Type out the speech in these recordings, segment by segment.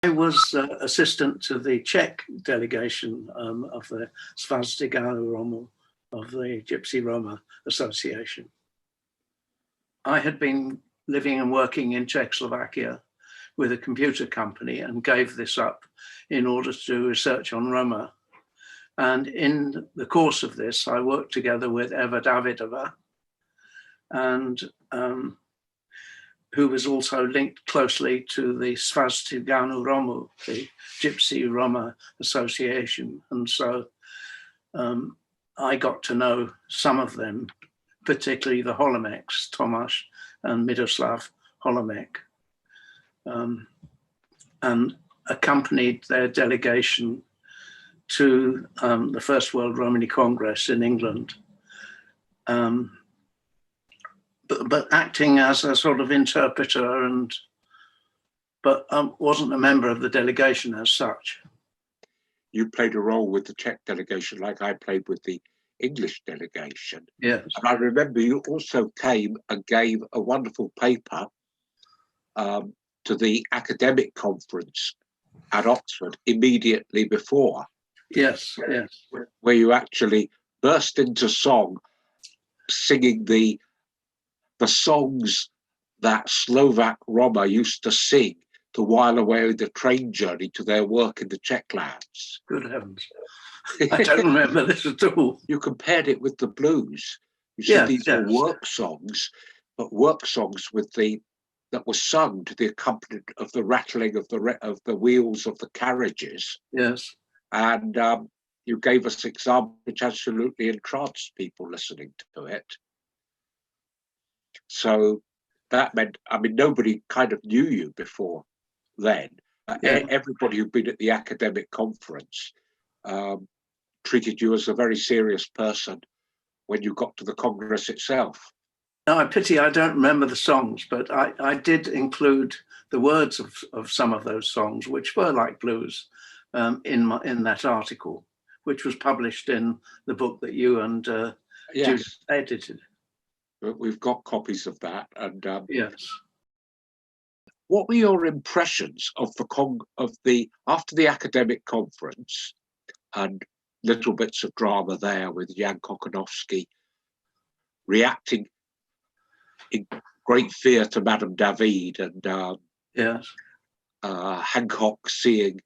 I was assistant to the Czech delegation of the Svaztiganu Romu of the Gypsy Roma Association. I had been living and working in Czechoslovakia with a computer company and gave this up in order to do research on Roma. And in the course of this, I worked together with Eva Davidova, and who was also linked closely to the Svaztiganu Romu, the Gypsy Roma Association. And so I got to know some of them, particularly the Holomeks, Tomáš and Miroslav Holomek, and accompanied their delegation to the First World Romani Congress in England, but acting as a sort of interpreter, but wasn't a member of the delegation as such. You played a role with the Czech delegation like I played with the English delegation. Yes. And I remember you also came and gave a wonderful paper to the academic conference at Oxford immediately before. Yes, yes. Where you actually burst into song, singing the songs that Slovak Roma used to sing to while away the train journey to their work in the Czech lands. Good heavens. I don't remember this at all. You compared it with the blues. You said these were work songs, but work songs with that were sung to the accompaniment of the rattling of the wheels of the carriages. Yes. And you gave us examples which absolutely entranced people listening to it. So that meant, I mean, nobody kind of knew you before then. Everybody who'd been at the academic conference treated you as a very serious person when you got to the Congress itself. No, I pity I don't remember the songs, but I did include the words of some of those songs, which were like blues, in that article, which was published in the book that you and Jude edited. We've got copies of that, and yes. What were your impressions of after the academic conference, and little bits of drama there with Jan Kochanovsky reacting in great fear to Madame David, and Hancock seeing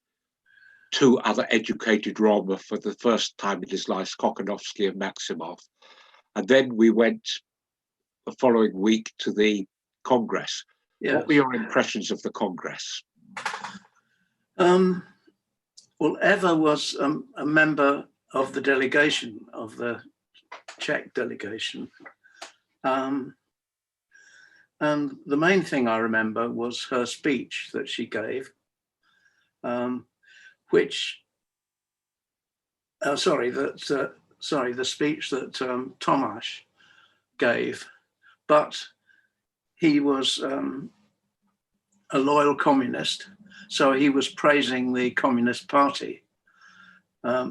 two other educated Roma for the first time in his life, Kochanovsky and Maximov, and then we went the following week to the Congress. Yes. What were your impressions of the Congress? Well, Eva was a member of the delegation, of the Czech delegation. And the main thing I remember was her speech that she gave, the speech that Tomáš gave, but he was a loyal communist, so he was praising the Communist Party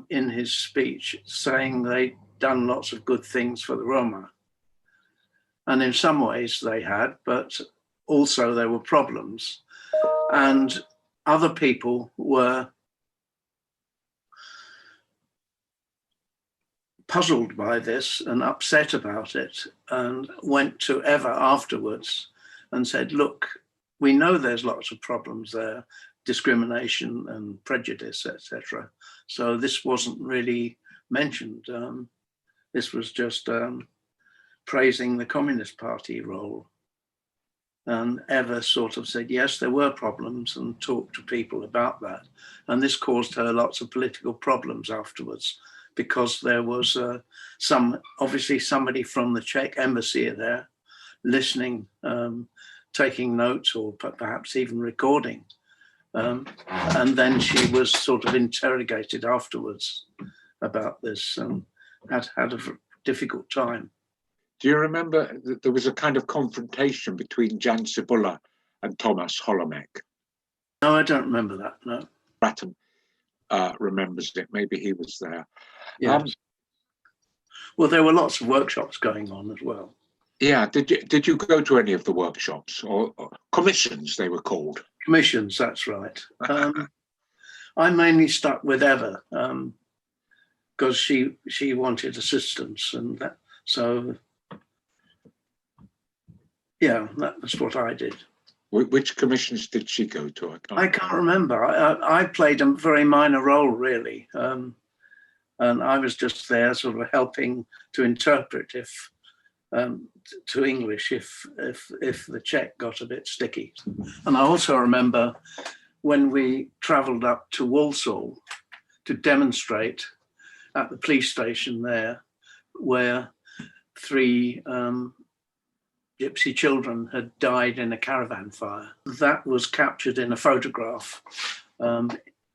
in his speech, saying they'd done lots of good things for the Roma. And in some ways they had, but also there were problems. And other people were puzzled by this and upset about it, and went to Eva afterwards and said, look, we know there's lots of problems there, discrimination and prejudice, etc. So this wasn't really mentioned. This was just praising the Communist Party role. And Eva sort of said, yes, there were problems, and talked to people about that. And this caused her lots of political problems afterwards, because there was obviously somebody from the Czech embassy there listening, taking notes, or perhaps even recording. And then she was sort of interrogated afterwards about this, and had a difficult time. Do you remember that there was a kind of confrontation between Jan Cibula and Tomáš Holomek? No, I don't remember that, no. Bratton remembers it, maybe he was there. Yes. Well, there were lots of workshops going on as well. Yeah, did you go to any of the workshops, or commissions they were called? Commissions, that's right. I mainly stuck with Eva because she wanted assistance, and so yeah, that's what I did. Which commissions did she go to? I can't remember. I played a very minor role, really, and I was just there, sort of helping to interpret to English if the Czech got a bit sticky. And I also remember when we travelled up to Walsall to demonstrate at the police station there, where 3 gypsy children had died in a caravan fire. That was captured in a photograph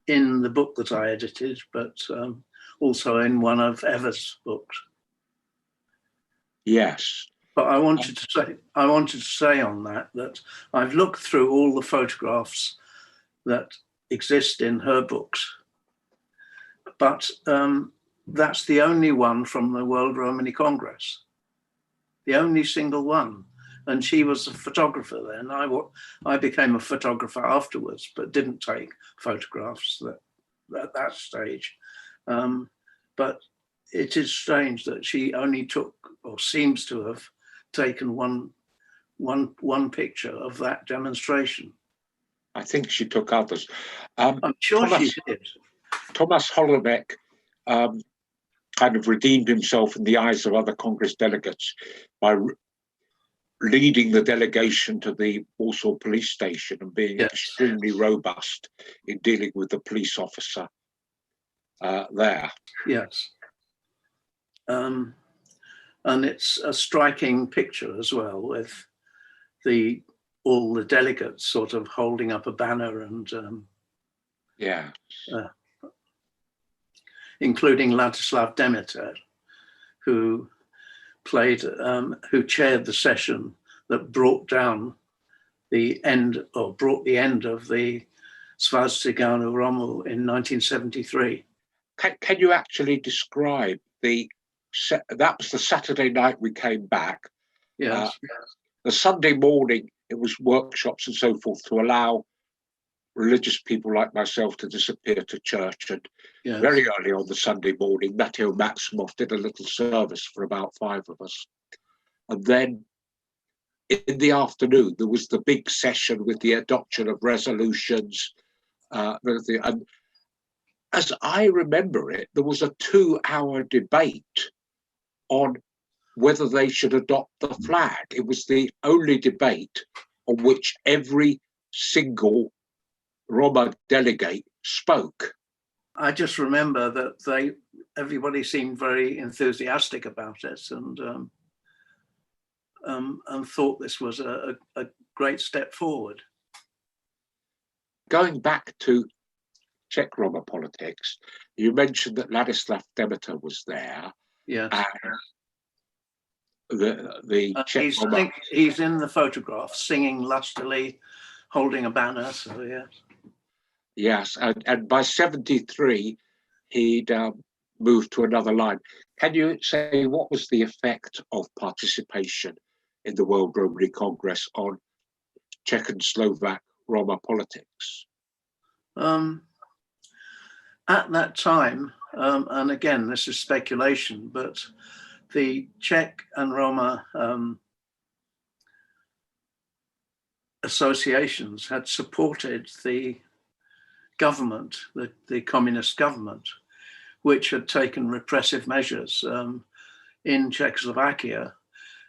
in the book that I edited, but also in one of Eva's books. Yes. But I wanted to say on that I've looked through all the photographs that exist in her books, but that's the only one from the World Romani Congress, the only single one. And she was a photographer then. I became a photographer afterwards, but didn't take photographs at that stage. But it is strange that she only took, or seems to have taken one picture of that demonstration. I think she took others. I'm sure she did. Thomas Hollebeck kind of redeemed himself in the eyes of other Congress delegates by leading the delegation to the Warsaw police station and being extremely robust in dealing with the police officer there. Yes. And it's a striking picture as well, with all the delegates sort of holding up a banner and including Ladislav Demeter, who chaired the session that brought the end of the Svaz Tiganu Romu in 1973. Can you actually describe that was the Saturday night we came back. Yes. The Sunday morning, it was workshops and so forth to allow religious people like myself to disappear to church. And very early on the Sunday morning, Matteo Maximov did a little service for about 5 of us. And then in the afternoon, there was the big session with the adoption of resolutions. And as I remember it, there was a 2-hour debate on whether they should adopt the flag. It was the only debate on which every single Roma delegate spoke. I just remember that everybody seemed very enthusiastic about it and thought this was a great step forward. Going back to Czech Roma politics, you mentioned that Ladislav Demeter was there. Yes. The Czech Roma... He's in the photograph singing lustily, holding a banner. So yes. Yes, and by 73, he'd moved to another line. Can you say what was the effect of participation in the World Romani Congress on Czech and Slovak Roma politics? At that time, and again, this is speculation, but the Czech and Roma associations had supported the government, the communist government, which had taken repressive measures in Czechoslovakia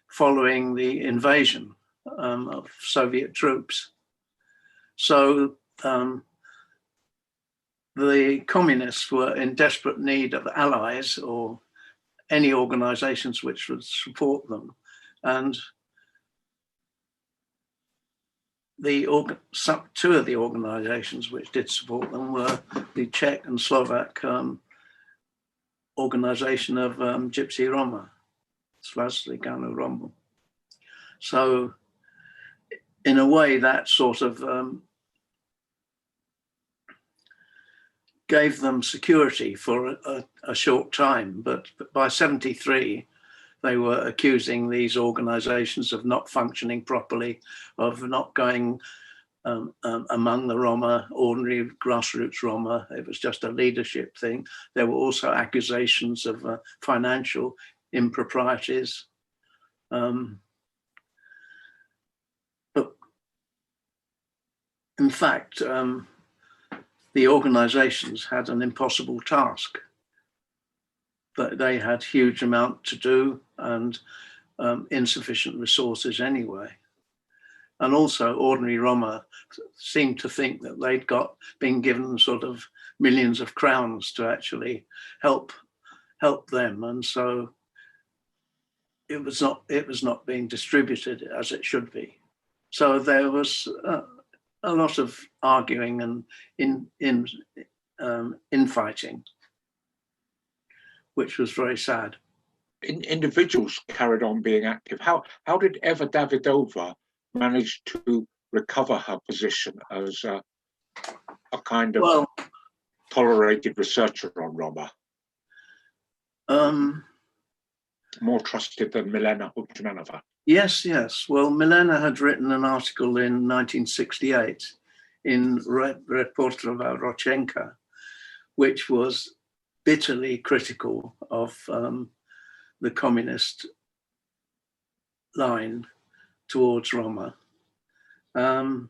following the invasion of Soviet troops. So the communists were in desperate need of allies or any organizations which would support them. And two of the organizations which did support them were the Czech and Slovak organization of Gypsy Roma, Svaz Tiganu Romu. So in a way that sort of gave them security for a short time, but by 73, they were accusing these organizations of not functioning properly, of not going among the Roma, ordinary grassroots Roma. It was just a leadership thing. There were also accusations of financial improprieties. But in fact, the organizations had an impossible task. But they had huge amount to do and insufficient resources anyway. And also ordinary Roma seemed to think that they'd been given sort of millions of crowns to actually help them. And so it was not being distributed as it should be. So there was a lot of arguing and infighting, which was very sad. Individuals carried on being active. How did Eva Davidova manage to recover her position as a kind of tolerated researcher on Roma? More trusted than Milena Hutchinanova. Yes. Well, Milena had written an article in 1968 in Reportova Rochenka, which was bitterly critical of the communist line towards Roma. And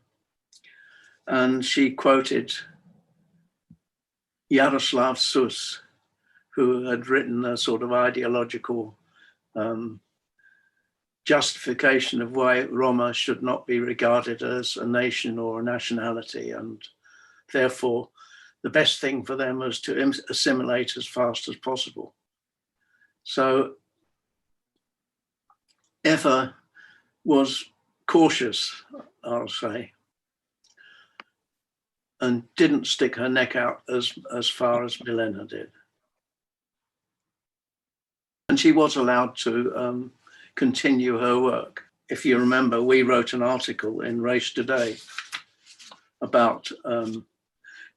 she quoted Yaroslav Sus, who had written a sort of ideological justification of why Roma should not be regarded as a nation or a nationality, and therefore the best thing for them was to assimilate as fast as possible. So Eva was cautious, I'll say, and didn't stick her neck out as far as Milena did. And she was allowed to continue her work. If you remember, we wrote an article in Race Today about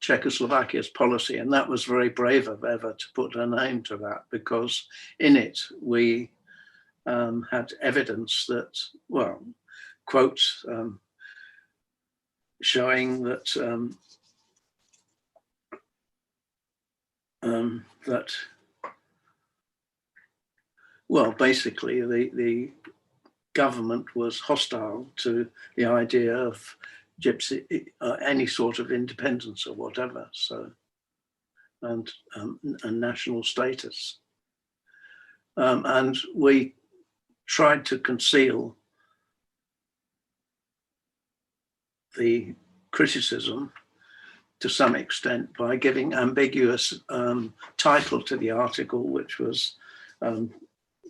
Czechoslovakia's policy, and that was very brave of Eva to put her name to that, because in it we had evidence that, well, quotes showing that that, well, basically the government was hostile to the idea of gypsy, any sort of independence or whatever, so, and national status. And we tried to conceal the criticism to some extent by giving ambiguous title to the article, which was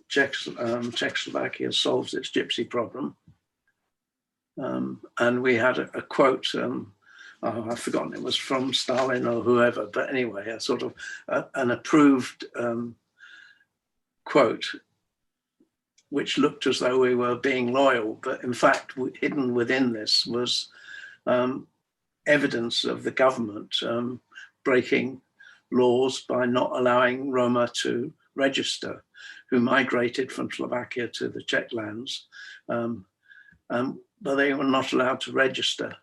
Czechoslovakia solves its gypsy problem. And we had a quote, I've forgotten, it was from Stalin or whoever, but anyway, a sort of an approved quote, which looked as though we were being loyal, but in fact, hidden within this was evidence of the government breaking laws by not allowing Roma to register, who migrated from Slovakia to the Czech lands, but they were not allowed to register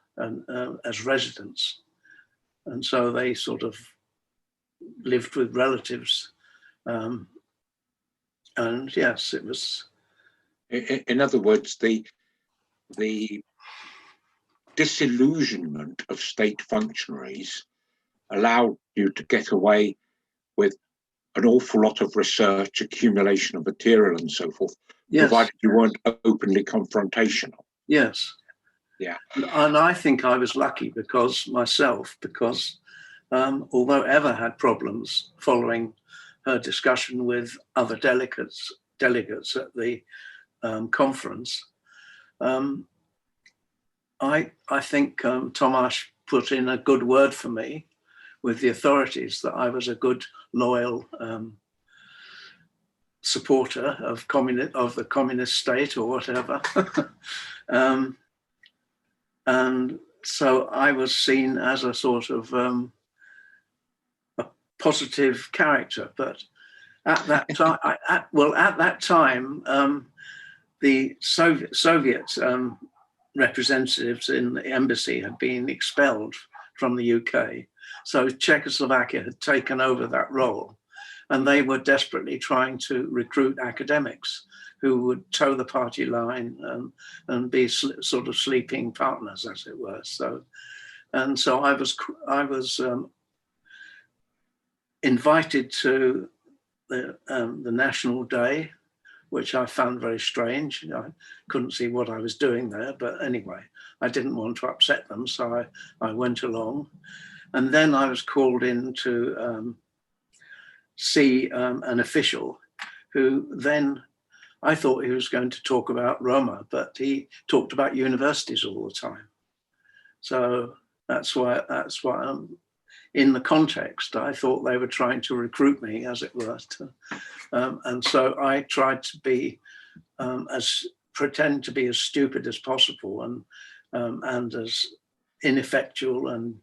as residents. And so they sort of lived with relatives. And yes, it was. In other words, the disillusionment of state functionaries allowed you to get away with an awful lot of research, accumulation of material and so forth, yes, provided you weren't openly confrontational. Yes. Yeah. And I think I was lucky because although Eva had problems following her discussion with other delegates at the conference, I think Tomasz put in a good word for me with the authorities, that I was a good, loyal supporter of the communist state or whatever. And so I was seen as a sort of a positive character. But at that time, at that time, the Soviet representatives in the embassy had been expelled from the UK. So Czechoslovakia had taken over that role, and they were desperately trying to recruit academics who would toe the party line and be sort of sleeping partners, as it were. So I was invited to the National Day, which I found very strange. I couldn't see what I was doing there, but anyway, I didn't want to upset them, so I went along. And then I was called in to see an official who then, I thought he was going to talk about Roma, but he talked about universities all the time. So that's why in the context, I thought they were trying to recruit me, as it were. And so I tried to be pretend to be as stupid as possible and as ineffectual and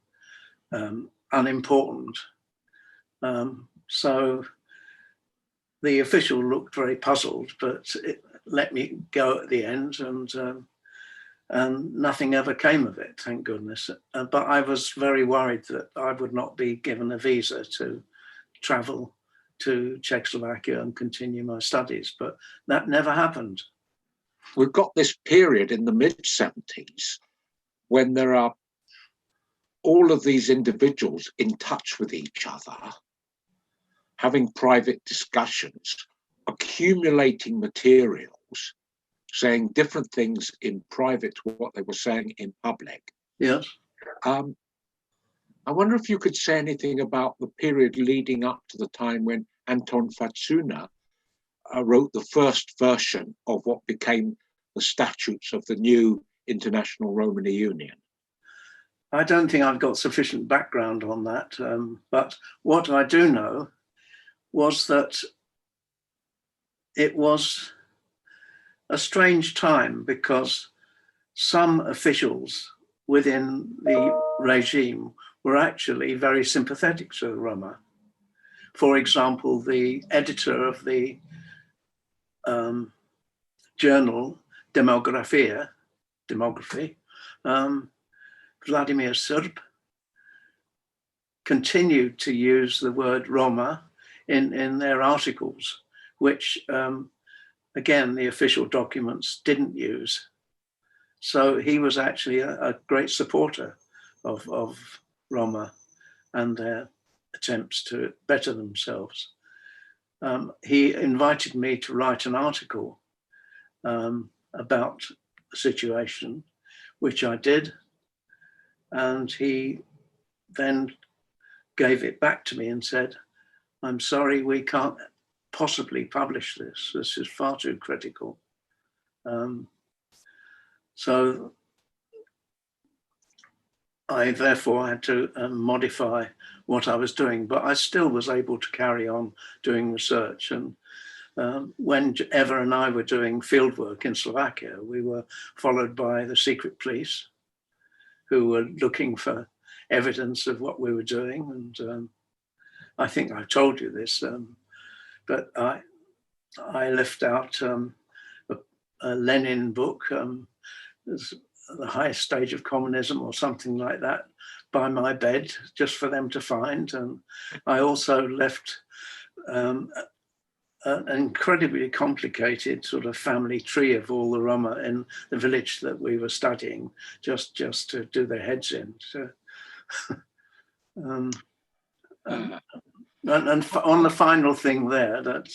unimportant. So the official looked very puzzled, but it let me go at the end, and nothing ever came of it, thank goodness. But I was very worried that I would not be given a visa to travel to Czechoslovakia and continue my studies, but that never happened. We've got this period in the mid-70s when there are all of these individuals in touch with each other, having private discussions, accumulating materials, saying different things in private to what they were saying in public. Yes. I wonder if you could say anything about the period leading up to the time when Anton Fatsuna wrote the first version of what became the statutes of the new International Romani Union. I don't think I've got sufficient background on that, but what I do know was that it was a strange time because some officials within the regime were actually very sympathetic to the Roma. For example, the editor of the journal Demography, Vladimir Srb, continued to use the word Roma in their articles, which again, the official documents didn't use. So he was actually a great supporter of Roma and their attempts to better themselves. He invited me to write an article about the situation, which I did. And he then gave it back to me and said, "I'm sorry, we can't possibly publish this. This is far too critical." So I therefore had to modify what I was doing, but I still was able to carry on doing research. And when Eva and I were doing fieldwork in Slovakia, we were followed by the secret police who were looking for evidence of what we were doing. And I think I've told you this, but I left out a Lenin book, The Highest Stage of Communism or something like that, by my bed, just for them to find. And I also left an incredibly complicated sort of family tree of all the Roma in the village that we were studying, just to do their heads in. So, and on the final thing there, that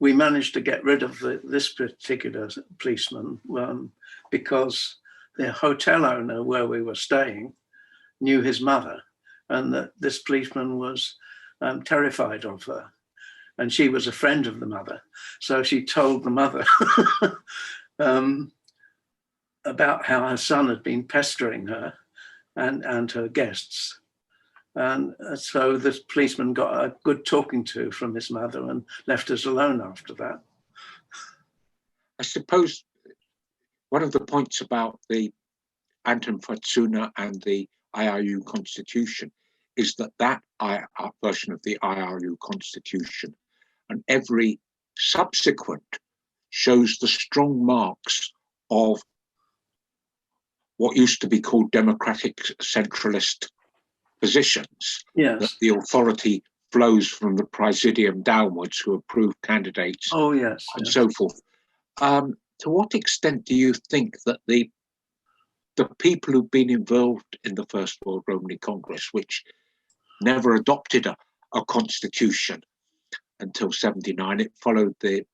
we managed to get rid of this particular policeman because the hotel owner where we were staying knew his mother, and that this policeman was terrified of her. And she was a friend of the mother. So she told the mother about how her son had been pestering her and her guests. And so this policeman got a good talking to from his mother and left us alone after that. I suppose one of the points about the Anton Fatsuna and the IRU constitution is that version of the IRU constitution and every subsequent shows the strong marks of what used to be called democratic centralist positions, that Yes. the authority flows from the presidium downwards, who approve candidates Oh, yes. and Yes. so forth. To what extent do you think that the people who've been involved in the First World Romani Congress, which never adopted a constitution until 79, it followed the...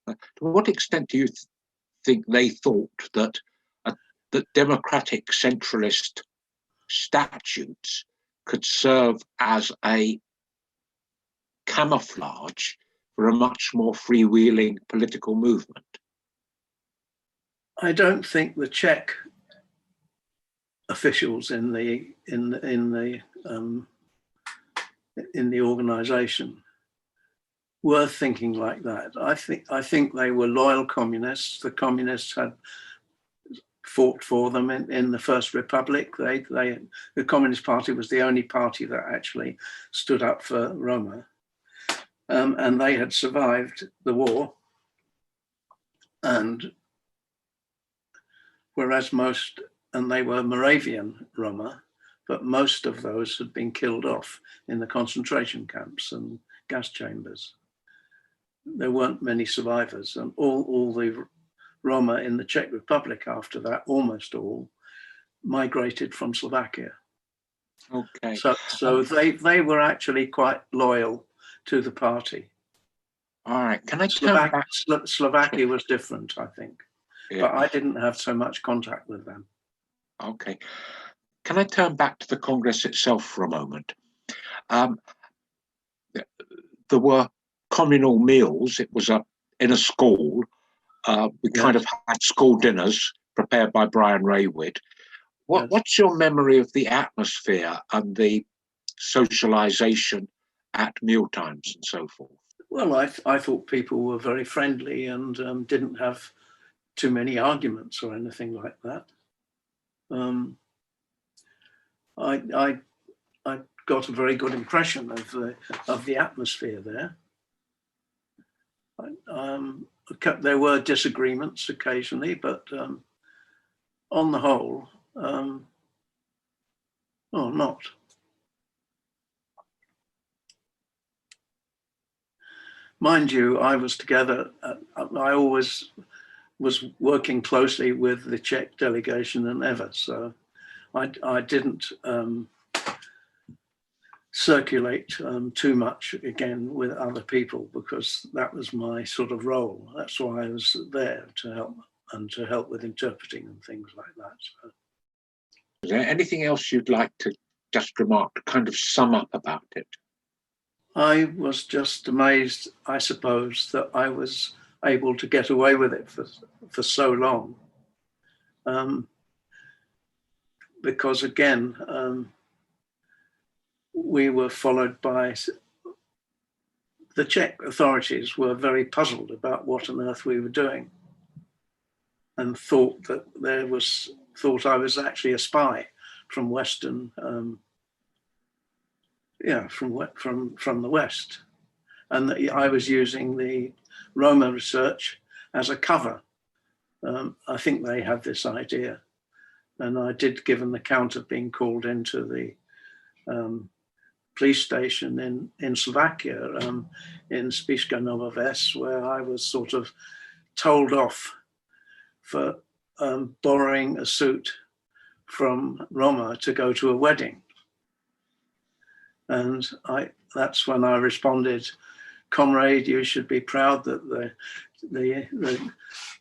to what extent do you think they thought that that democratic centralist statutes could serve as a camouflage for a much more freewheeling political movement? I don't think the Czech officials in the organisation were thinking like that. I think they were loyal communists. The communists had fought for them in the First Republic. The Communist Party was the only party that actually stood up for Roma, and they had survived the war. And whereas they were Moravian Roma, but most of those had been killed off in the concentration camps and gas chambers. There weren't many survivors, and all the Roma in the Czech Republic after that, almost all, migrated from Slovakia. Okay. So they were actually quite loyal to the party. All right. Can I turn back? Slovakia was different, I think. Yeah. But I didn't have so much contact with them. Okay. Can I turn back to the Congress itself for a moment? There were communal meals. It was in a school. We kind of had school dinners prepared by Brian Raywood. What's your memory of the atmosphere and the socialization at mealtimes and so forth? Well, I thought people were very friendly and didn't have too many arguments or anything like that. I got a very good impression of the atmosphere there. There were disagreements occasionally, but on the whole, not. Mind you, I was together. I always was working closely with the Czech delegation and ever, so I didn't circulate too much again with other people, because that was my sort of role. That's why I was there, to help, and to help with interpreting and things like that. So. Is there anything else you'd like to just remark, to kind of sum up about it? I was just amazed, I suppose, that I was able to get away with it for so long. Because again, we were followed by, the Czech authorities were very puzzled about what on earth we were doing, and thought that I was actually a spy from Western, from the West, and that I was using the Roma research as a cover. I think they had this idea, and I did give an account of being called into the police station in Slovakia, in Spišská Nová Ves, where I was sort of told off for borrowing a suit from Roma to go to a wedding. And that's when I responded, "Comrade, you should be proud that the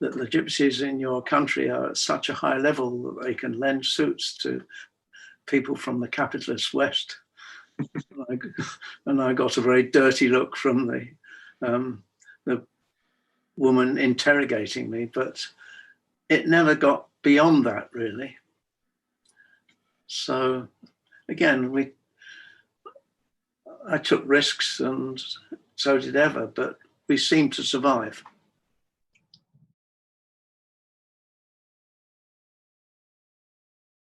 gypsies in your country are at such a high level that they can lend suits to people from the capitalist West." And I got a very dirty look from the woman interrogating me, but it never got beyond that, really. So again, I took risks, and so did Eva, but we seemed to survive.